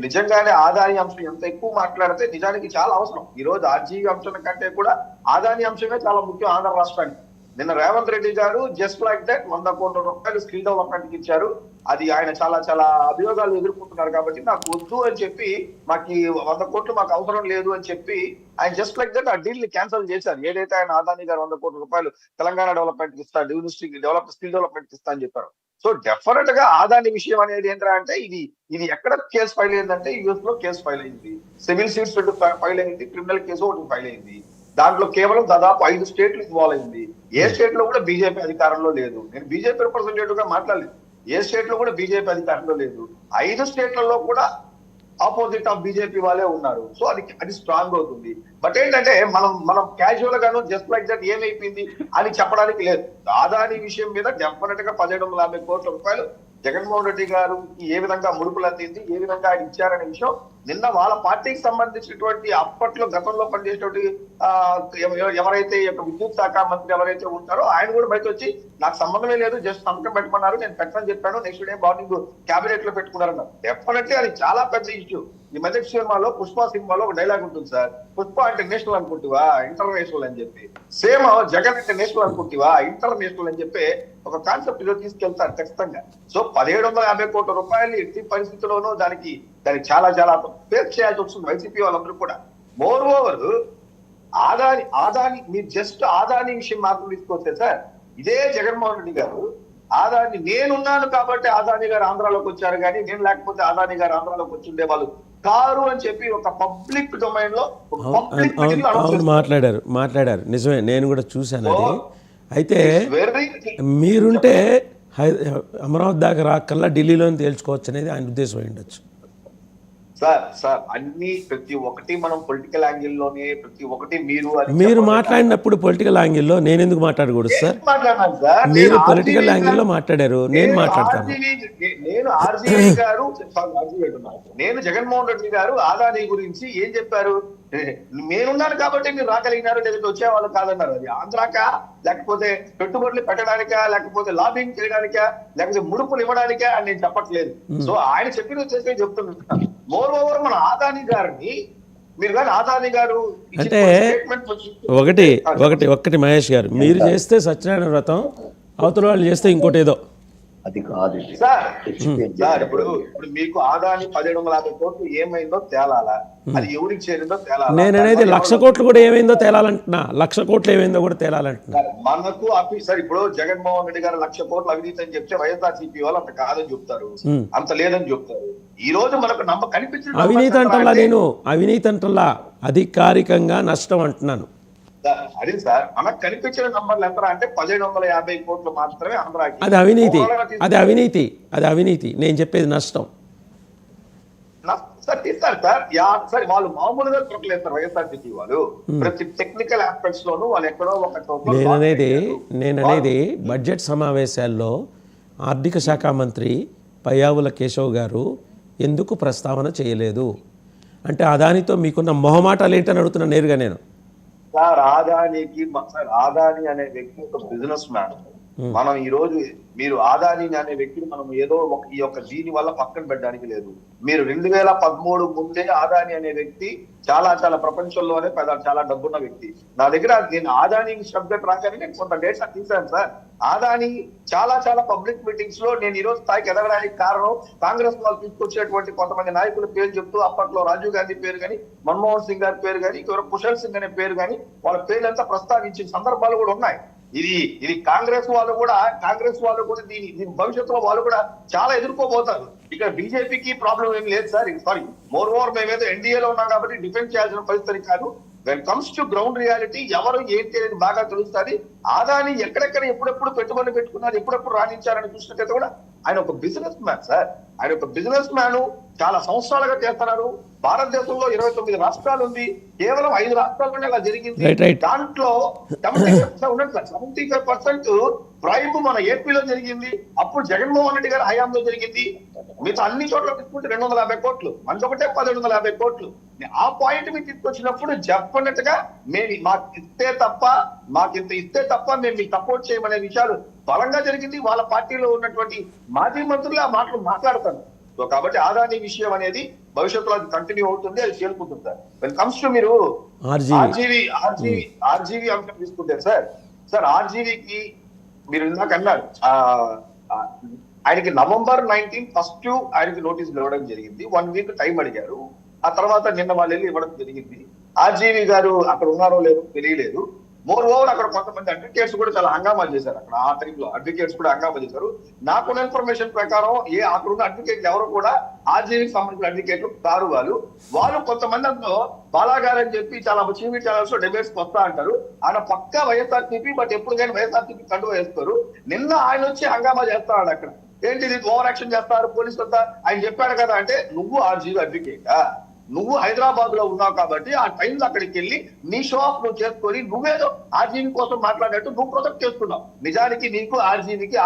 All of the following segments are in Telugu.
నిజంగానే ఆదాని అంశం ఎంత ఎక్కువ మాట్లాడితే నిజానికి చాలా అవసరం. ఈ రోజు ఆర్జీవీ అంశం కంటే కూడా ఆదాని అంశమే చాలా ముఖ్యం ఆంధ్ర రాష్ట్రానికి. నిన్న రేవంత్ రెడ్డి గారు జస్ట్ లైక్ దట్ 100 కోట్ల రూపాయలు స్కిల్ డెవలప్మెంట్ కి ఇచ్చారు. అది ఆయన చాలా చాలా అభియోగాలు ఎదుర్కొంటున్నారు కాబట్టి నాకు వద్దు అని చెప్పి, మాకు ఈ 100 కోట్లు మాకు అవసరం లేదు అని చెప్పి ఆయన జస్ట్ లైక్ దట్ ఆ డీల్ ని క్యాన్సిల్ చేశారు. ఏదైతే ఆయన ఆదాని గారు 100 కోట్ల రూపాయలు తెలంగాణ డెవలప్మెంట్ కి ఇస్తా, యూనివర్సిటీ డెవలప్ స్కిల్ డెవలప్మెంట్ కి ఇస్తా అని చెప్పారు. సో డెఫినెట్ గా ఆదాని విషయం అనేది ఏంటంటే అంటే ఇది ఎక్కడ కేసు ఫైల్ అయిందంటే యూఎస్ లో కేసు ఫైల్ అయింది. సివిల్ సీట్స్ ఫైల్ అయింది, క్రిమినల్ కేసు ఒకటి ఫైల్ అయింది. దాంట్లో కేవలం దాదాపు 5 స్టేట్లు ఇన్వాల్వ్ అయింది. ఏ స్టేట్ లో కూడా బీజేపీ అధికారంలో లేదు. నేను బీజేపీ రిప్రజెంటేటివ్ గా మాట్లాడలేదు. ఏ స్టేట్ లో కూడా బీజేపీ అధికారంలో లేదు. 5 స్టేట్లలో కూడా ఆపోజిట్ ఆఫ్ బీజేపీ వాళ్ళే ఉన్నారు. సో అది స్ట్రాంగ్ అవుతుంది. బట్ ఏంటంటే మనం క్యాజువల్ గాను జస్ట్ లైక్ దట్ ఏమైపోయింది అని చెప్పడానికి లేదు. ఆదాని విషయం మీద డెఫినెట్ గా 1750 కోట్ల రూపాయలు జగన్మోహన్ రెడ్డి గారు ఏ విధంగా ముడుపులు అందింది, ఏ విధంగా ఆయన ఇచ్చారనే విషయం నిన్న వాళ్ళ పార్టీకి సంబంధించినటువంటి అప్పట్లో గతంలో పనిచేసేటువంటి ఎవరైతే విద్యుత్ శాఖ మంత్రి ఎవరైతే ఉంటారో ఆయన కూడా బయట వచ్చి నాకు సంబంధమే లేదు, జస్ట్ సంతకం పెట్టమన్నారు, నేను పెట్టని చెప్పాను, నెక్స్ట్ డే మార్నింగ్ క్యాబినెట్ లో పెట్టుకున్నారన్నారు. డెఫినెట్లీ అది చాలా పెద్ద ఇష్యూ. ఈ మధ్య సినిమాలో పుష్ప సినిమాలో ఒక డైలాగ్ ఉంటుంది సార్, పుష్ప అంటే నేషనల్ అనుకుంటువా ఇంటర్నేషనల్ అని చెప్పి, సేమ్ జగన్ అంటే నేషనల్ అనుకుంటువా ఇంటర్నేషనల్ అని చెప్పి ఒక కాన్సెప్ట్ లో తీసుకెళ్తారు ఖచ్చితంగా. సో 1750 కోట్ల రూపాయలు ఎట్టి పరిస్థితుల్లోనూ దానికి చాలా చాలా ఫేస్ చేయాల్సి వస్తుంది వైసీపీ వాళ్ళందరూ కూడా. మోర్ ఓవర్ ఆదాని మీరు జస్ట్ ఆదాని విషయం మాత్రం తీసుకొస్తే సార్, ఇదే జగన్మోహన్ రెడ్డి గారు ఆదాని నేనున్నాను కాబట్టి ఆదాని గారు ఆంధ్రాలోకి వచ్చారు, కానీ నేను లేకపోతే ఆదాని గారు ఆంధ్రాలోకి వచ్చి ఉండే వాళ్ళు కారు అని చెప్పి ఒక పబ్లిక్ డొమైన్ లో మాట్లాడారు. నిజమే, నేను కూడా చూశాను అది. అయితే మీరుంటే అమరావతి దాకా రాకల్లా ఢిల్లీలోనే తేల్చుకోవచ్చు అనేది ఆయన ఉద్దేశం అయి ఉండొచ్చు. సార్ అన్ని ప్రతి ఒక్కటి మనం పొలిటికల్ యాంగిల్ లోనే ప్రతి ఒక్కటి మీరు మాట్లాడినప్పుడు పొలిటికల్ యాంగిల్లో నేను ఎందుకు మాట్లాడకూడదు సార్? మీరు పొలిటికల్ యాంగిల్లో మాట్లాడారు, నేను మాట్లాడతాను. నేను జగన్మోహన్ రెడ్డి గారు ఆదాని గురించి ఏం చెప్పారు, నేనున్నాను కాబట్టి మీరు రాగలిగినారు, లేకపోతే వచ్చేవాళ్ళు కాదన్నారు. అది ఆంధ్రాకా, లేకపోతే పెట్టుబడులు పెట్టడానికా, లేకపోతే లాబింగ్ చేయడానికా, లేకపోతే ముడుపులు ఇవ్వడానికా అని నేను చెప్పట్లేదు. సో ఆయన చెప్పిన వచ్చేసి చెప్తున్నాను. మోర్ ఓవర్ మన ఆదాని గారిని మీరు కానీ ఆదాని గారు అంటే ఒకటి మహేష్ గారు, మీరు చేస్తే సత్యనారాయణ వ్రతం, అవతల వాళ్ళు చేస్తే ఇంకోటి ఏదో. అది కాదు సార్. ఇప్పుడు మీకు ఆదాని 1750 కోట్లు ఏమైందో తేలాలా, అది ఎవరికి చేరిందో తేలాలా. నేను అనేది 1,00,000 కోట్లు కూడా ఏమైందో తేలాలంటున్నా, 1,00,000 కోట్లు ఏమైందో కూడా తేలాలంటున్నా. మనకు సార్ ఇప్పుడు జగన్మోహన్ రెడ్డి గారు 1,00,000 కోట్లు అవినీతి అని చెప్తే వైఎస్ఆర్సీపీ వాళ్ళు అంత కాదని చెప్తారు, అంత లేదని చెప్తారు. ఈ రోజు మనకు కనిపించిన అవినీతి అంటల్లా, నేను అవినీతి అంటల్లా, అధికారికంగా నష్టం అంటున్నాను. అదే సార్, మనకు కనిపించిన నంబర్లు ఎంత అంటే 1750 కోట్లు మాత్రమే ఆంధ్రాకి. అది అవినీతి. నేను చెప్పేది నష్టం. సార్ తీస్తారు సార్ వాళ్ళు మామూలుగా దొరకలేదు వైఎస్ఆర్సీపీ వాళ్ళు. ప్రతి టెక్నికల్ ఆస్పెక్ట్స్ లోనూ వాళ్ళు ఎక్కడో ఒక నేననేది బడ్జెట్ సమావేశాల్లో ఆర్థిక శాఖ మంత్రి పయ్యావుల కేశవ్ గారు ఎందుకు ప్రస్తావన చేయలేదు అంటే, అదానితో మీకున్న మొహమాటాలు ఏంటని అడుగుతున్నా నేరుగా నేను. సార్ ఆదాని అనే వ్యక్తి ఒక బిజినెస్ మ్యాన్. మనం ఈ రోజు మీరు ఆదాని అనే వ్యక్తిని మనం ఏదో ఈ యొక్క దీని వల్ల పక్కన పెట్టడానికి లేదు. మీరు 2013 ముందే ఆదాని అనే వ్యక్తి చాలా చాలా ప్రపంచంలోనే చాలా డబ్బున్న వ్యక్తి. నా దగ్గర నేను ఆదాని సబ్జెక్ట్ రాగానే నేను కొంత డేటా తీశాను సార్. ఆదాని చాలా చాలా పబ్లిక్ మీటింగ్స్ లో నేను ఈ రోజు స్థాయికి ఎదగడానికి కారణం కాంగ్రెస్ వాళ్ళు తీసుకొచ్చేటువంటి కొంతమంది నాయకుల పేరు చెప్తూ, అప్పట్లో రాజీవ్ గాంధీ పేరు కానీ, మన్మోహన్ సింగ్ గారి పేరు కానీ, కుశల్ సింగ్ అనే పేరు కానీ వాళ్ళ పేర్లంతా ప్రస్తావించిన సందర్భాలు కూడా ఉన్నాయి. ఇది కాంగ్రెస్ వాళ్ళు కూడా దీని భవిష్యత్తులో వాళ్ళు కూడా చాలా ఎదుర్కోబోతారు. ఇక్కడ బీజేపీకి ప్రాబ్లం ఏం లేదు సార్. సారీ, మోర్ ఓవర్ మేమేదో ఎన్డీఏలో ఉన్నాం కాబట్టి డిఫెండ్ చేయాల్సిన పరిస్థితి కాదు. When comes to ground reality ఎవరు ఏంటి అనేది బాగా తెలుస్తుంది. ఆదాని ఎక్కడెక్కడ ఎప్పుడెప్పుడు పెట్టుబడులు పెట్టుకున్నారు, ఎప్పుడెప్పుడు రాణించారని చూసినట్లయితే కూడా ఆయన ఒక బిజినెస్ మ్యాన్ సార్. ఆయన ఒక బిజినెస్ మ్యాన్, చాలా సంవత్సరాలుగా చేస్తున్నారు. భారతదేశంలో 29 రాష్ట్రాలు ఉంది, కేవలం 5 రాష్ట్రాల్లోనే ఇలా జరిగింది. దాంట్లో 75% ప్రైమ్ మన ఏపీలో జరిగింది, అప్పుడు జగన్మోహన్ రెడ్డి గారి హయాంలో జరిగింది. మిగతా అన్ని చోట్ల తీసుకుంటే 250 కోట్లు, మనకొకటే 1750 కోట్లు. ఆ పాయింట్ మీకు తీసుకొచ్చినప్పుడు చెప్పినట్టుగా మాకు ఇస్తే తప్ప మేము మీకు సపోర్ట్ చేయమనే విషయాలు బలంగా జరిగింది. వాళ్ళ పార్టీలో ఉన్నటువంటి మాజీ మంత్రులు ఆ మాటలు మాట్లాడతారు. సో కాబట్టి ఆదాని విషయం అనేది భవిష్యత్తులో అది కంటిన్యూ అవుతుంది, అది చేరుకుంటుంది సార్. వెన్ కమ్స్ టు మీరు ఆర్జీవీ అంశం తీసుకుంటే సార్ ఆర్జీవీకి మీరు ఇందాక అన్నారు ఆయనకి November 19 ఫస్ట్ ఆయనకి నోటీసులు ఇవ్వడం జరిగింది. 1 వీక్ టైం అడిగారు. ఆ తర్వాత నిన్న వాళ్ళు వెళ్ళి ఇవ్వడం జరిగింది. ఆర్జీవీ గారు అక్కడ ఉన్నారో లేదో తెలియలేదు. మోర్ ఓవర్ అక్కడ కొంతమంది అడ్వకేట్స్ కూడా చాలా హంగామా చేశారు. అక్కడ ఆ టైంలో అడ్వకేట్స్ కూడా హంగామా చేశారు. నాకున్న ఇన్ఫర్మేషన్ ప్రకారం అక్కడ ఉన్న అడ్వకేట్లు ఎవరు కూడా ఆర్జీవీకి సంబంధించిన అడ్వకేట్లు కారు. వాళ్ళు కొంతమంది అందులో బాలాగారు అని చెప్పి చాలా టీవీ ఛానల్స్ లో డిబేట్స్ వస్తా అంటారు. ఆయన పక్కా వైఎస్ఆర్సీపీ, బట్ ఎప్పుడు కానీ వైఎస్ఆర్సీపీ కండువా వేస్తారు. నిన్న ఆయన వచ్చి హంగామా చేస్తాడు అక్కడ. ఏంటిది ఓవర్ యాక్షన్ చేస్తారు పోలీసు వద్ద, ఆయన చెప్పాడు కదా అంటే నువ్వు ఆర్జీవీ అడ్వకేటా, నువ్వు హైదరాబాద్ లో ఉన్నావు కాబట్టి ఆ టైంలో అక్కడికి వెళ్ళి నీ షో ఆఫ్ నువ్వు చేసుకొని నువ్వేదో ఆర్జీవీ కోసం మాట్లాడినట్టు నువ్వు ప్రొటెక్ట్ చేస్తున్నావు. నిజానికి నీకు ఆర్జీవీకి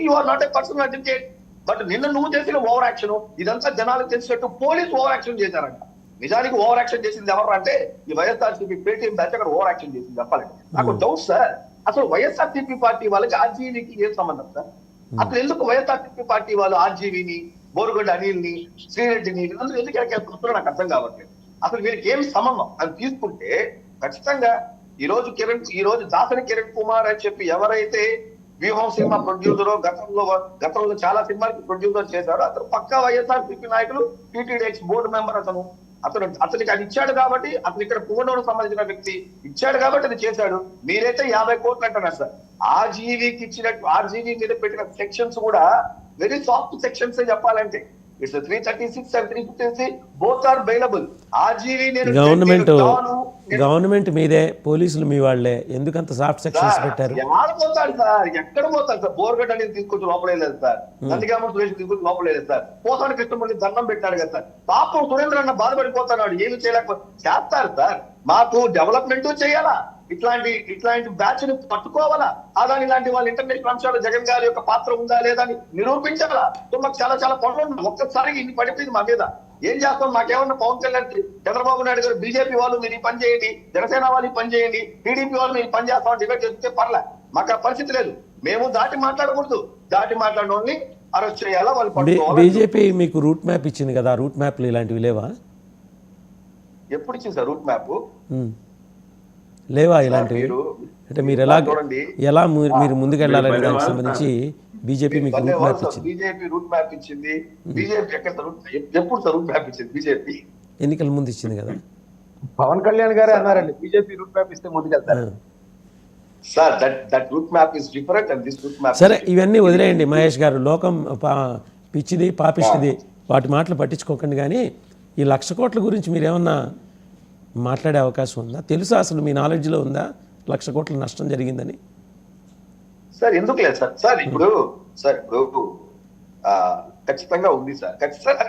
you are not a personal advocate. But నిన్న నువ్వు చేసిన ఓవర్ యాక్షన్ ఇదంతా జనాలకు తెలిసినట్టు పోలీసు ఓవర్ యాక్షన్ చేశారంట. నిజానికి ఓవర్ యాక్షన్ చేసింది ఎవరు అంటే ఈ వైఎస్ఆర్సీపీ పేటీఎం బ్యాచ్ అక్కడ ఓవర్ యాక్షన్ చేసింది చెప్పాలంటే. నాకు డౌట్ సార్, అసలు వైఎస్ఆర్సీపీ పార్టీ వాళ్ళకి ఆర్జీవీకి ఏం సంబంధం సార్? అసలు ఎందుకు వైఎస్ఆర్సీపీ పార్టీ వాళ్ళు ఆర్జీవీని, బోరుగడ్డ అనిల్ని, శ్రీరెడ్డిని వీళ్ళందరూ ఎందుకు ఎక్కేస్తున్నారో నాకు అర్థం కావట్లేదు. అసలు వీళ్ళకి ఏమి సంబంధం అని తీసుకుంటే ఖచ్చితంగా ఈ రోజు దాసరి కిరణ్ కుమార్ అని చెప్పి ఎవరైతే వ్యూహం సినిమా ప్రొడ్యూసరో గతంలో చాలా సినిమాకి ప్రొడ్యూసర్ చేశారో అతను పక్కా వైఎస్ఆర్సీపీ నాయకులు, టీటీడీ బోర్డు మెంబర్. అతనికి అది ఇచ్చాడు కాబట్టి, అతను ఇక్కడ పువ్వనూరుకు సంబంధించిన వ్యక్తి ఇచ్చాడు కాబట్టి అది చేశాడు. మీరైతే 50 కోట్లు అంటున్నారు సార్. ఆర్జీవీకి ఇచ్చినట్టు ఆర్జీవీ మీద పెట్టిన సెక్షన్స్ కూడా వెరీ సాఫ్ట్ సెక్షన్స్ చెప్పాలంటే. It's 336 and 356 both are bailable. RGV government మీదే, పోలీసులు మీ వాళ్ళే, ఎందుకంత సాఫ్ట్ సెక్షన్స్ పెట్టారు? పోతాడు సార్, ఎక్కడ పోతాడు సార్? బోర్గడ్ అనేది తీసుకొచ్చి లోపలేదు సార్, నందిగామ సురేష్ తీసుకొచ్చి లోపలేదు సార్, పోతాడు కృష్ణమూర్తి దండం పెట్టాడు కదా సార్. పాపం సురేంద్ర అన్న బాధపడిపోతున్నాడు, ఏమి చేయలేకపోతే చేస్తారు సార్. మాకు డెవలప్మెంట్ చేయాలా, ఇట్లాంటి బ్యాచ్ ని పట్టుకోవాలా, అదాని లాంటి వాళ్ళ ఇంటర్నేషనల్ అంశాలు జగన్ గారి యొక్క పాత్ర ఉందా లేదా అని నిరూపించాలా. సో మాకు చాలా చాలా పనులు ఉన్నాయి. ఒక్కసారి ఇన్ని పడిపోయింది మా మీద. ఏం చేస్తాం? మాకేమన్నా పవన్ కళ్యాణ్, చంద్రబాబు నాయుడు గారు, బీజేపీ వాళ్ళు మీరు ఈ పని చేయండి, జనసేన వాళ్ళు ఈ పని చేయండి, టీడీపీ వాళ్ళు మీరు పని చేస్తామని డిబేట్ చేస్తే పర్లే. మాకు ఆ పరిస్థితి లేదు. మేము దాటి మాట్లాడకూడదు. దాటి మాట్లాడిన వాళ్ళని అరెస్ట్ చేయాలా, వాళ్ళు పట్టుకోవాలి. బీజేపీ మీకు రూట్ మ్యాప్ ఇచ్చింది కదా, రూట్ మ్యాప్లు ఇలాంటివి లేవా? ఎప్పుడు ఇచ్చింది సార్ రూట్ మ్యాప్? లేవా ఇలాంటివి? అంటే మీరు ఎలా మీరు ముందుకెళ్ళాలనే దానికి సంబంధించి బీజేపీ మీకు రూట్ మ్యాప్ ఇచ్చింది. బీజేపీ రూట్ మ్యాప్ ఇచ్చింది. బీజేపీ ఎప్పుడు సార్ రూట్ మ్యాప్ ఇచ్చింది? బీజేపీ ఎన్నికల ముందు ఇచ్చింది కదా. పవన్ కళ్యాణ్ గారే అన్నారండి బీజేపీ రూట్ మ్యాప్ ఇస్తే ముందుకెళ్తారు sir. That route map is different and this route map. సరే, ఇవన్నీ వదిలేయండి మహేష్ గారు. లోకం పిచ్చిది, పాపిష్టిది, వాటి మాటలు పట్టించుకోకండి. కానీ ఈ 1,00,000 కోట్ల గురించి మీరు ఏమన్నా మాట్లాడే అవకాశం ఉందా? తెలుసా, అసలు మీ నాలెడ్జ్లో ఉందా 1,00,000 కోట్ల నష్టం జరిగిందని? సార్ ఎందుకు లేదు సార్ ఇప్పుడు ఖచ్చితంగా ఉంది సార్. ఖచ్చితంగా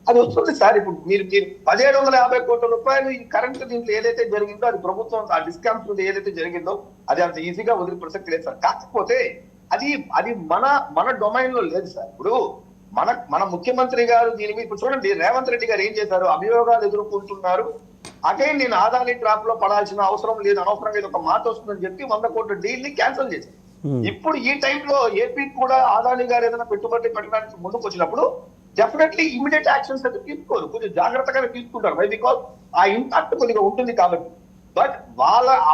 అది వస్తుంది సార్. ఇప్పుడు మీరు 1,750 కోట్ల రూపాయలు ఈ కరెంట్ దీంట్లో ఏదైతే జరిగిందో, అది ప్రభుత్వం ఆ డిస్కౌంట్ ఏదైతే జరిగిందో అది అంత ఈజీగా వదిలి ప్రసక్తి లేదు సార్. కాకపోతే అది మన డొమైన్ లో లేదు సార్. ఇప్పుడు మన ముఖ్యమంత్రి గారు దీని మీద ఇప్పుడు చూడండి, రేవంత్ రెడ్డి గారు ఏం చేశారు? అభియోగాలు ఎదుర్కొంటున్నారు. అగైన్ నేను ఆదాని ట్రాప్ లో పడాల్సిన అవసరం లేదు, అనవసరంగా ఇది ఒక మాట వస్తుందని చెప్పి 100 కోట్ల డీల్ ని క్యాన్సిల్ చేశారు. ఇప్పుడు ఈ టైంలో ఏపీ కూడా ఆదాని గారు ఏదైనా పెట్టుబడి పెట్టడానికి ముందుకు వచ్చినప్పుడు డెఫినెట్లీ ఇమీడియట్ యాక్షన్స్ అయితే తీసుకోరు, కొంచెం జాగ్రత్తగానే తీసుకుంటారు. వై? బికాస్ ఆ ఇంపాక్ట్ కొద్దిగా ఉంటుంది కాబట్టి. బట్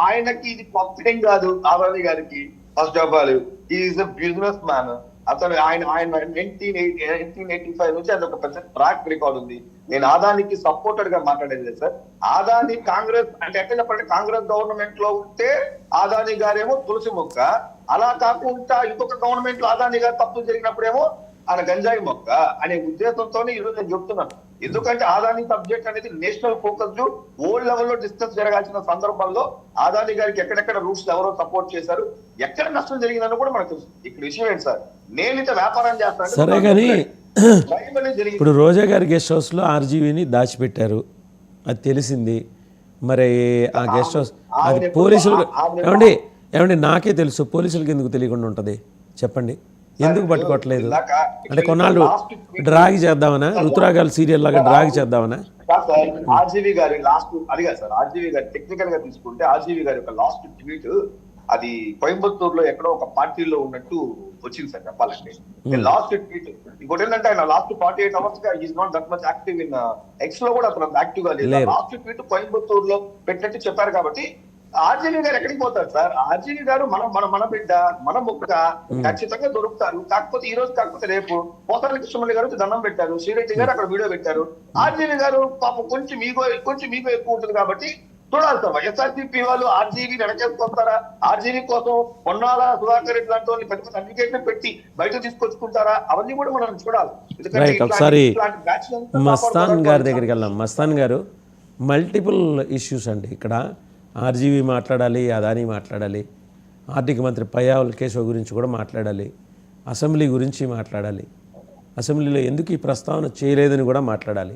ఆయనకి ఇది కొత్త ఏం కాదు. ఆదాని గారికి first of all is a business man. అతను ఆయన 1985 నుంచి అది ఒక పెద్ద ట్రాక్ రికార్డ్ ఉంది. నేను ఆదానికి సపోర్టెడ్ గా మాట్లాడేది లేదు సార్. ఆదాని కాంగ్రెస్ అంటే ఎట్లా చెప్పండి, కాంగ్రెస్ గవర్నమెంట్ లో ఉంటే ఆదాని గారేమో తులసి మొక్క, అలా కాకుండా ఇంకొక గవర్నమెంట్ లో ఆదాని గారు తప్పులు జరిగినప్పుడేమో ఆయన గంజాయి మొక్క అనే ఉద్దేశంతోనే ఈరోజు నేను చెప్తున్నాను. ఎందుకంటే ఆదాని సబ్జెక్ట్ అనేది నేషనల్ ఫోకస్, వరల్డ్ లెవెల్లో డిస్కస్ జరగాల్సిన సందర్భంలో ఆదాని గారికి ఎక్కడెక్కడ రూట్స్ ఎవరో సపోర్ట్ చేశారు, ఎక్కడ నష్టం జరిగిందని కూడా మనకు తెలుసు. ఇక్కడ విషయం ఏంటి సార్, నేను ఇంత వ్యాపారం చేస్తాను. సరే, కానీ ఇప్పుడు రోజా గారి గెస్ట్ హౌస్ లో ఆర్జీవీని దాచిపెట్టారు, అది తెలిసింది. మరి ఆ గెస్ట్ హౌస్ అది పోలీసులు ఏమండి నాకే తెలుసు, పోలీసులకి ఎందుకు తెలియకుండా ఉంటది చెప్పండి? ఎందుకు పట్టుకోవట్లేదు? అంటే కొన్నాళ్ళు డ్రాగ్ చేద్దామనా, ఋతురాగాలు సీరియల్ లాగా డ్రాగ్ చేద్దామనా? ఆర్జీవీ గారి లాస్ట్ అదిగా సార్, ఆర్జీవీ గారి టెక్నికల్ గా తీసుకుంటే ఆర్జీవీ గారి యొక్క లాస్ట్ ట్వీట్ అది కోయంబత్తూరులో ఎక్కడో ఒక పార్టీలో ఉన్నట్టు వచ్చింది సార్ చెప్పాలంటే లాస్ట్ ట్వీట్. ఇంకోటి ఏంటంటే ఆయన లాస్ట్ 48 hours గా is not that much active in X లో కూడా అతను యాక్టివ్ గా లేదు. లేరు. లాస్ట్ ట్వీట్ కోయంబత్తూర్ లో పెట్టినట్టు చెప్పారు కాబట్టి ఆర్జీవి గారు ఎక్కడికి పోతారు సార్? ఆర్జీవి గారు మన బిడ్డ, మన ముక్క ఖచ్చితంగా దొరుకుతారు. కాకపోతే ఈ రోజు కాకపోతే రేపు పోతారు. కృష్ణమల్లి గారు వచ్చి దండం పెట్టారు, శ్రీరెడ్డి గారు అక్కడ వీడియో పెట్టారు. ఆర్జీవి గారు పాపం కొంచెం మీగో ఎక్కువ ఉంటుంది కాబట్టి చూడాలి సార్. వైఎస్ఆర్సీపీ వాళ్ళు ఆర్జీవీ వెనకేసుకొస్తారా? ఆర్జీవీ కోసం పొన్నాల సుధాకర్ రెడ్డి లాంటి వాళ్ళు పెద్ద పెద్ద అడ్వకేట్ పెట్టి బయట తీసుకొచ్చుకుంటారా? అవన్నీ కూడా మనం చూడాలి. ఎందుకంటే రైట్, ఒకసారి ఇట్లాంటి batch లను మస్తాన్ గారి దగ్గరికి వెళ్దాం. మస్తాన్ గారు, మల్టిపుల్ ఇష్యూస్ అండి ఇక్కడ. ఆర్జీవీ మాట్లాడాలి, అదానీ మాట్లాడాలి, ఆర్థిక మంత్రి పయ్యావుల కేశవ్ గురించి కూడా మాట్లాడాలి, అసెంబ్లీ గురించి మాట్లాడాలి, అసెంబ్లీలో ఎందుకు ఈ ప్రస్తావన చేయలేదని కూడా మాట్లాడాలి.